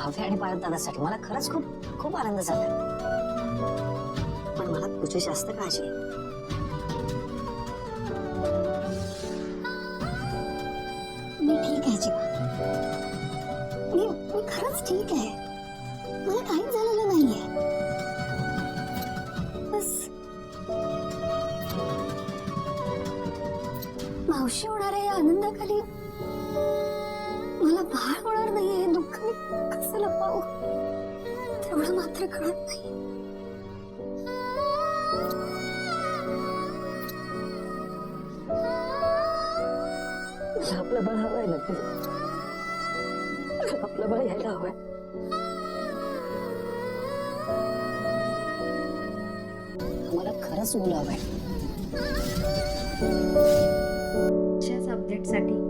काव्य आणि पारद दादासाठी मला खरंच खूप खूप आनंद झाला. पण मला तुझी जास्त काळजी आहे. मी ठीक आहे जीवा. मी खरंच ठीक आहे. मला काहीच झालेलं नाहीये. बस मावशी होणार आहे या आनंदाखाली मला बाळ होणार नाहीये हे दुःख मी कसं लपवू तेवढं मात्र कळत नाही. आपलं बाळ हवंय ना ते. आपलं बाळ यायला हवंय. आम्हाला खरंच मुलं हवंय. अशाच अपडेटसाठी